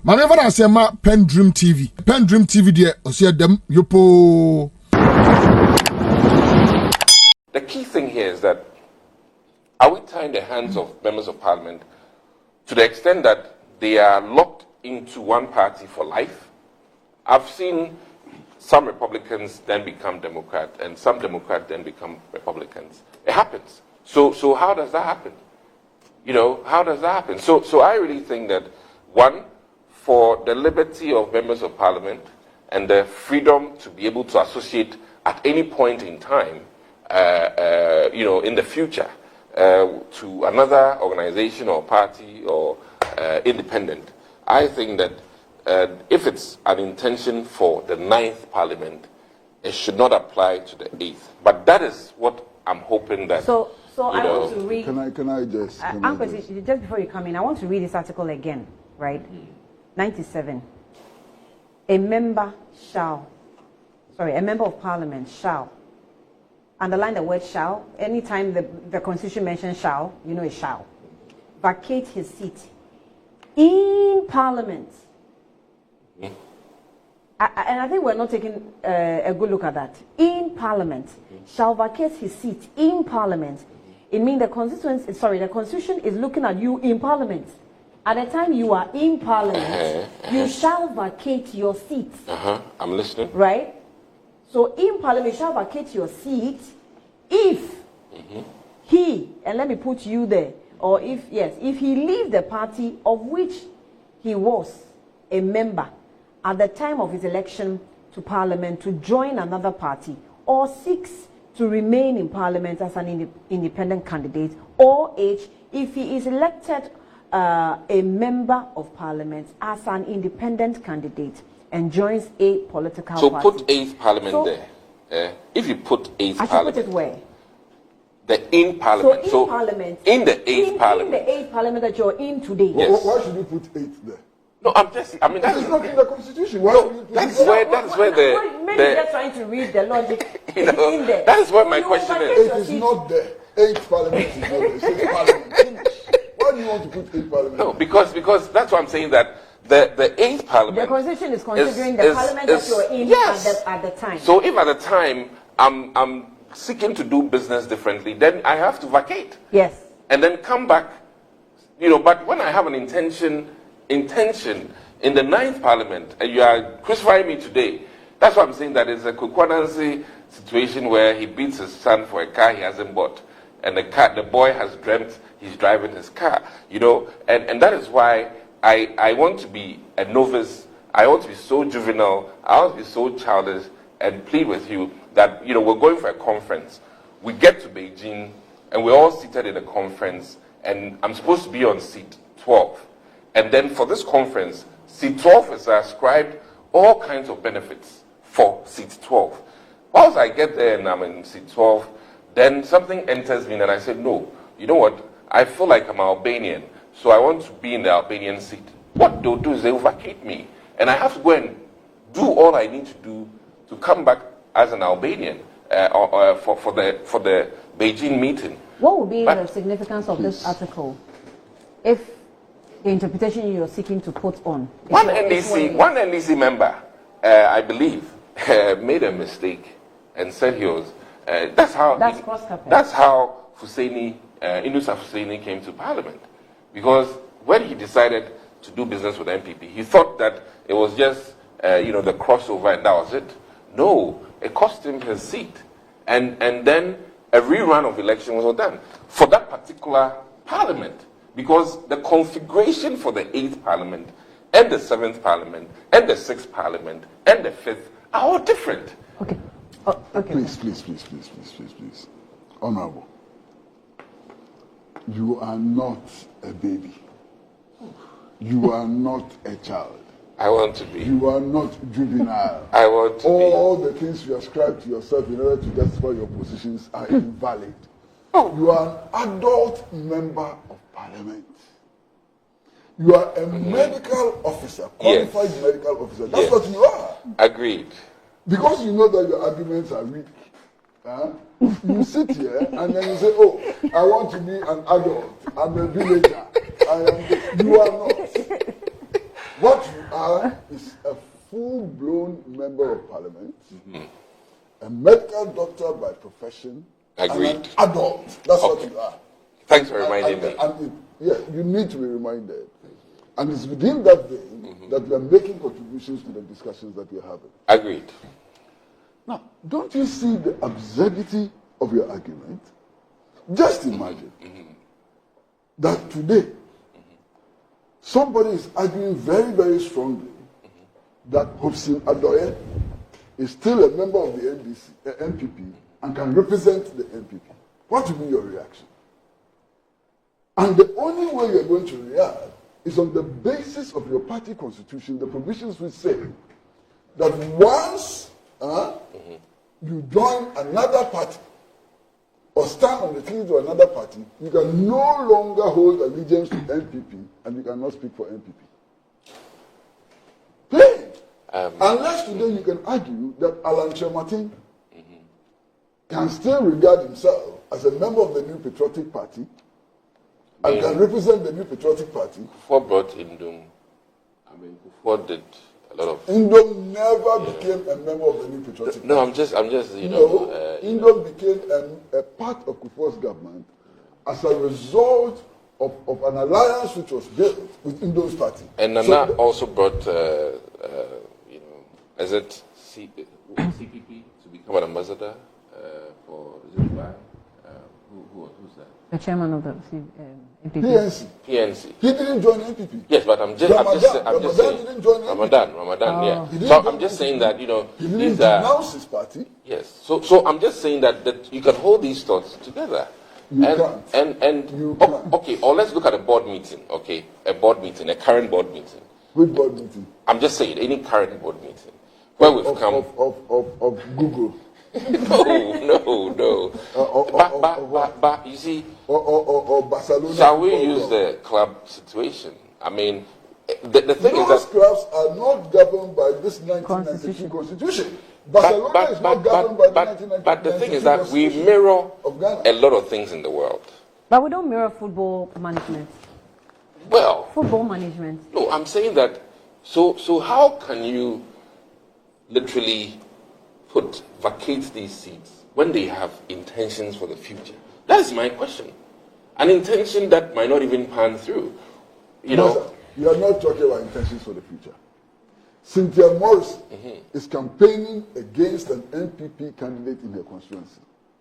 Manever I say ma PENDREAM TV. PENDREAM TV there, I see them yopo. The key thing here is that are we tying the hands of members of parliament to the extent that they are locked into one party for life? I've seen some Republicans then become Democrat and some Democrats then become Republicans. It happens. So how does that happen? You know, how does that happen? So I really think that, one, for the liberty of members of parliament and the freedom to be able to associate at any point in time, you know, in the future, to another organization or party or independent, I think that if it's an intention for the 9th Parliament, it should not apply to the 8th. But that is what I'm hoping that. So I want to read. Can I just? Just before you come in, I want to read this article again, right? 97. A member of Parliament shall. Underline the word shall. Anytime the Constitution mentions shall, you know it shall. Vacate his seat in Parliament. And I think we're not taking a good look at that. In Parliament, shall vacate his seat in Parliament. It means the Constitution is looking at you in Parliament. At the time you are in Parliament, you shall vacate your seat. I'm listening. Right? So in Parliament, you shall vacate your seat if he, and let me put you there, or if he leaves the party of which he was a member at the time of his election to Parliament to join another party, or seeks to remain in Parliament as an independent candidate, or H, if he is elected a member of Parliament as an independent candidate and joins a political party. So put 8th Parliament there. If you put 8th Parliament. I should put it where? In Parliament. So in Parliament. In the 8th Parliament. In the 8th Parliament that you're in today. Yes. Why should you put 8 there? No, that is not in the Constitution. Why should you put that's where maybe they're trying to read the logic in there. That is what my question is. It is not there. 8th Parliament is not there. It says Parliament. Finish. Why do you want to put 8th Parliament? No, because that's what I'm saying, that the 8th Parliament. The Constitution is considering the Parliament that you're in at the time. So if at the time I'm seeking to do business differently, then I have to vacate. Yes. And then come back, you know. But when I have an intention in the 9th Parliament, and you are crucifying me today, that's what I'm saying, that it's a Kukwanansi situation where he beats his son for a car he hasn't bought, and the boy has dreamt he's driving his car, you know, and that is why I want to be a novice. I want to be so juvenile. I want to be so childish and plead with you that, you know, we're going for a conference. We get to Beijing, and we're all seated in a conference, and I'm supposed to be on seat 12. And then for this conference, seat 12 is ascribed all kinds of benefits for seat 12. Once I get there and I'm in seat 12, then something enters me and I said, no, you know what? I feel like I'm Albanian, so I want to be in the Albanian seat. What they'll do is they'll vacate me, and I have to go and do all I need to do to come back as an Albanian for the Beijing meeting. What would be the significance of this article if the interpretation you're seeking to put on? One NDC member, I believe, made a mistake and said he was. That's how Husseini, Inusa Husseini came to Parliament, because when he decided to do business with MPP, he thought that it was just the crossover and that was it. No, it cost him his seat, and then a rerun of elections was done for that particular Parliament, because the configuration for the 8th Parliament and the 7th Parliament and the 6th Parliament and the 5th are all different. Okay. Okay. Please. Honorable, you are not a baby. You are not a child. I want to be. You are not juvenile. I want to be. All the things you ascribe to yourself in order to justify your positions are invalid. You are an adult member of Parliament. You are a medical officer, qualified medical officer. That's what you are. Agreed. Because you know that your arguments are weak. You sit here and then you say, oh, I want to be an adult. I'm a villager. You are not. What you are is a full-blown member of parliament, a medical doctor by profession, Agreed. and an adult. That's what you are. Thanks for reminding me. Yeah, you need to be reminded. And it's within that vein that we are making contributions to the discussions that we're having. Agreed. Now, don't you see the absurdity of your argument? Just imagine that today somebody is arguing very, very strongly that Hobson Adoye is still a member of the NPP and can represent the NPP. What will be your reaction? And the only way you're going to react is on the basis of your party constitution, the provisions which say that once you join another party or stand on the ticket of another party, you can no longer hold allegiance to NPP and you cannot speak for NPP. Plain. Unless today you can argue that Alan Chemartin can still regard himself as a member of the New Patriotic Party and can represent the New Patriotic Party. Before brought Indom, before did a lot of... Indom never became a member of the New Patriotic Party. No, I'm just, you know... Indom became a part of Kufuor's government as a result of an alliance which was built with Indom's party. And Nana also brought, you know, is it CPP to become an ambassador for Zimbabwe? Who's that? The chairman of the NPP. PNC. He didn't join NPP. Yes, but I'm just saying. Didn't join NPP. Ramadan, yeah. So I'm just saying that, you know, he didn't denounce his party. Yes. So I'm just saying that you can hold these thoughts together. You can't. Okay, or let's look at a board meeting, okay? A board meeting, a current board meeting. Which board meeting? I'm just saying, any current board meeting. Where we've come... Of Google. No. But you see... Or Barcelona. Shall we use the club situation? I mean, the thing is that... Those clubs are not governed by this 1992 constitution. Barcelona is not governed by the 1992 But the thing is that we mirror a lot of things in the world. But we don't mirror football management. Well... Football management. No, I'm saying that... So how can you literally vacate these seats when they have intentions for the future? That is my question. An intention that might not even pan through. You know, you are not talking about intentions for the future. Cynthia Morris is campaigning against an NPP candidate in her constituency.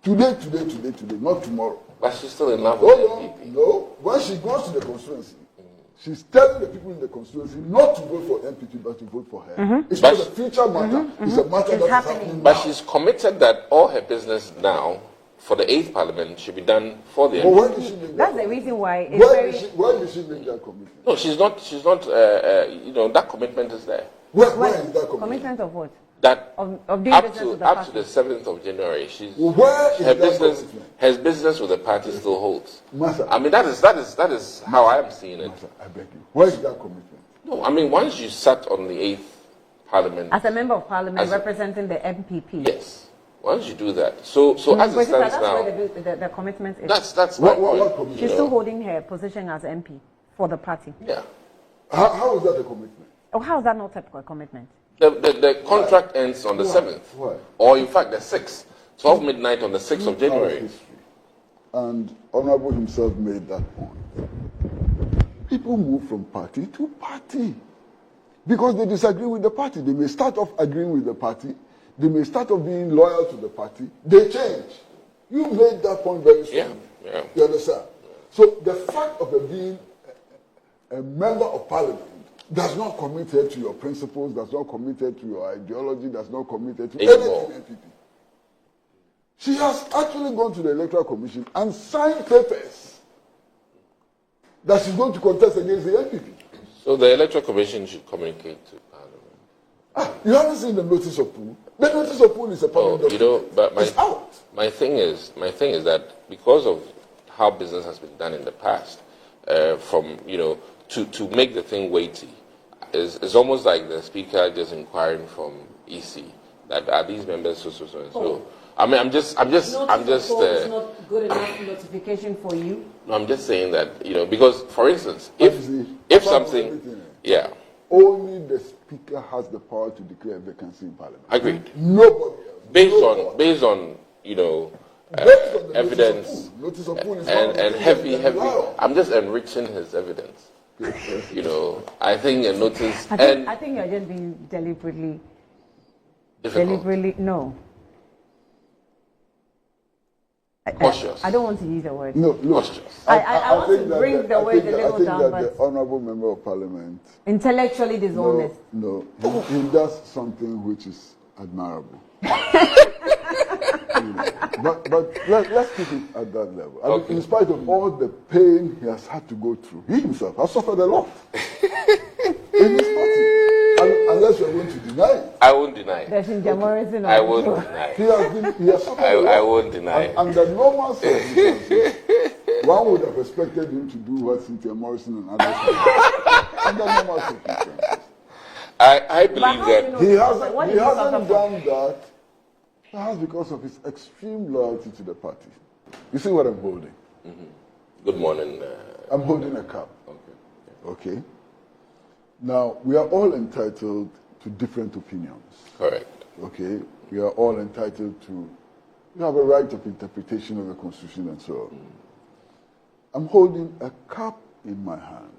Today, not tomorrow. But she's still in love with NPP. No, when she goes to the constituency, she's telling the people in the constituency not to vote for NPP, but to vote for her. It's not a future matter. It's a matter that is happening But now. she's committed that all her business now, for the 8th Parliament, should be done for the But NPP. when did she make That's that the reason why it's Why did she make that commitment? No, she's not, you know, that commitment is there. Where is that commitment? commitment of what? That Of doing up business to with the up party. to the 7th of January, Where is her that business commitment? her business with the party still holds. Massa. I mean, that is how I'm seeing it. Massa, I beg you. Where is that commitment? No, I mean, once you sat on the 8th Parliament, As a member of parliament As a- representing the MPP. yes, once you do that, so as it But stands that's now, where the commitment is. that's my What point. commitment? She's still holding her position as MP for the party. Yeah, How is that a commitment? Oh, how is that not a commitment? the contract ends on the 7th, Why? or in fact the 6th, 12 midnight on the 6th of January. History. And Honorable himself made that point. People move from party to party because they disagree with the party. They may start off agreeing with the party. They may start off being loyal to the party. They change. You made that point very strongly. Yeah. You understand? So the fact of her being a member of parliament does not commit her to your principles, does not commit her to your ideology, does not commit her to Anymore. anything NPP. She has actually gone to the Electoral Commission and signed papers that she's going to contest against the NPP. So the Electoral Commission should communicate to Parliament. You haven't seen the notice of pool. The notice of pool is a public document. You know, but it's out. my thing is that because of how business has been done in the past, from you know to make the thing weighty, is almost like the speaker just inquiring from EC that are these members so. I mean, I'm just. It's not good enough notification for you. No, I'm just saying that, you know, because for instance, if something, yeah, only the Speaker has the power to declare a vacancy in Parliament. Agreed. Nobody else. Based on you know Based on the evidence notice of pool is and heavy. I'm just enriching his evidence. You know, I think a notice. I think you're just being deliberately. Difficult. No. Cautious. I don't want to use the word. No, look. Cautious. I want to bring the word a little down, I think that but the Honourable Member of Parliament, intellectually dishonest. no, he does something which is admirable. But let's keep it at that level. I mean, in spite of all the pain he has had to go through, he himself has suffered a lot in his party. Unless you're going to deny it. I won't deny it. I won't deny it. He has suffered a lot. I won't deny it. Under normal circumstances, one would have expected him to do what Cynthia Morrison and others have. Under normal circumstances. I believe that He hasn't done that, perhaps because of his extreme loyalty to the party. You see what I'm holding? Mm-hmm. Good morning. I'm holding a cup. Okay. Okay? Now, we are all entitled to different opinions. Correct. Okay? We are all entitled to, you have a right of interpretation of the Constitution and so on. I'm holding a cup in my hand.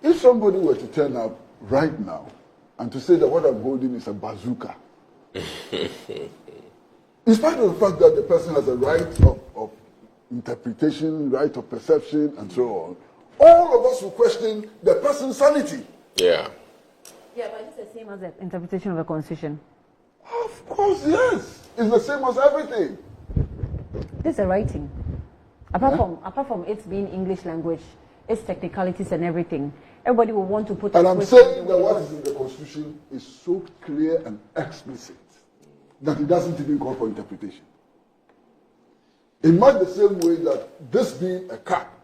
If somebody were to turn up right now and to say that what I'm holding is a bazooka, in spite of the fact that the person has a right of interpretation, right of perception, and so on, all of us will question the person's sanity. Yeah. Yeah, but it's the same as the interpretation of the Constitution. Of course, yes. It's the same as everything. This is a writing. Apart from it being English language, its technicalities and everything, everybody will want to put. And I'm saying that what is in the Constitution is so clear and explicit that it doesn't even call for interpretation. In much the same way that this being a cap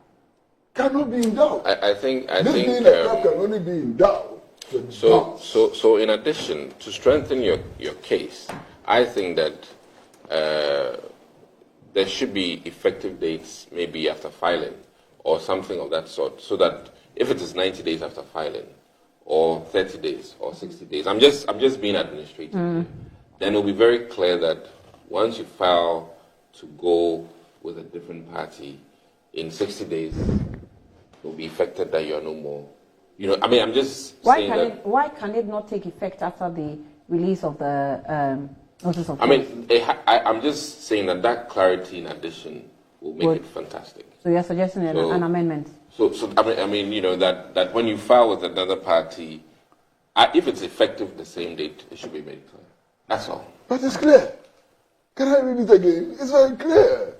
cannot be in doubt. I think this being a cap can only be in doubt. So in addition, to strengthen your case, I think that there should be effective dates maybe after filing or something of that sort, so that if it is 90 days after filing or 30 days or 60 days, I'm just being administrative, then it will be very clear that once you file to go with a different party, in 60 days it will be affected that you are no more. You know, I mean, I'm just saying that. Why can it not take effect after the release of the notice of? I mean, I'm just saying that clarity in addition will make it fantastic. So you're suggesting an amendment? So I mean, you know, that when you file with another party, if it's effective the same date, it should be made clear. That's all. But it's clear. Can I read it again? It's very clear.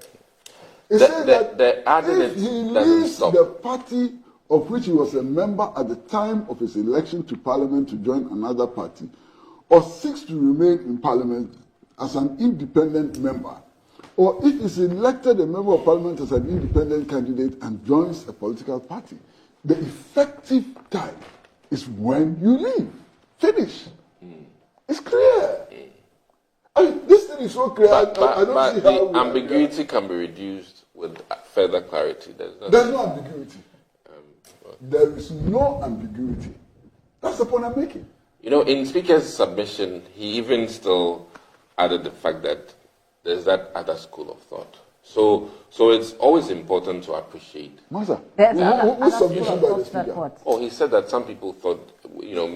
It says that if he leaves the party of which he was a member at the time of his election to Parliament to join another party, or seeks to remain in Parliament as an independent member, or if he's elected a member of Parliament as an independent candidate and joins a political party, the effective time is when you leave. Finish. It's clear. I mean, this thing is so clear. I don't see how the ambiguity can be reduced with further clarity. There's no ambiguity. There is no ambiguity. That's the point I'm making. You know, in Speaker's submission, he even still added the fact that there's that other school of thought. So it's always important to appreciate. Master, whose submission by the Speaker? Oh, he said that some people thought, you know,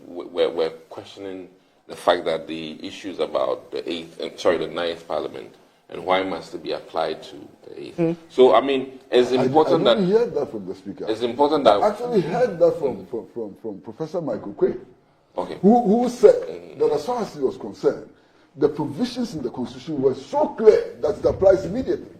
were questioning the fact that the issues about the 9th Parliament and why must it be applied to the 8th. So, I mean, it's important I didn't hear that from the Speaker. It's important that... I actually heard that from Professor Michael Kwesi, okay, who said that as far as he was concerned, the provisions in the Constitution were so clear that it applies immediately.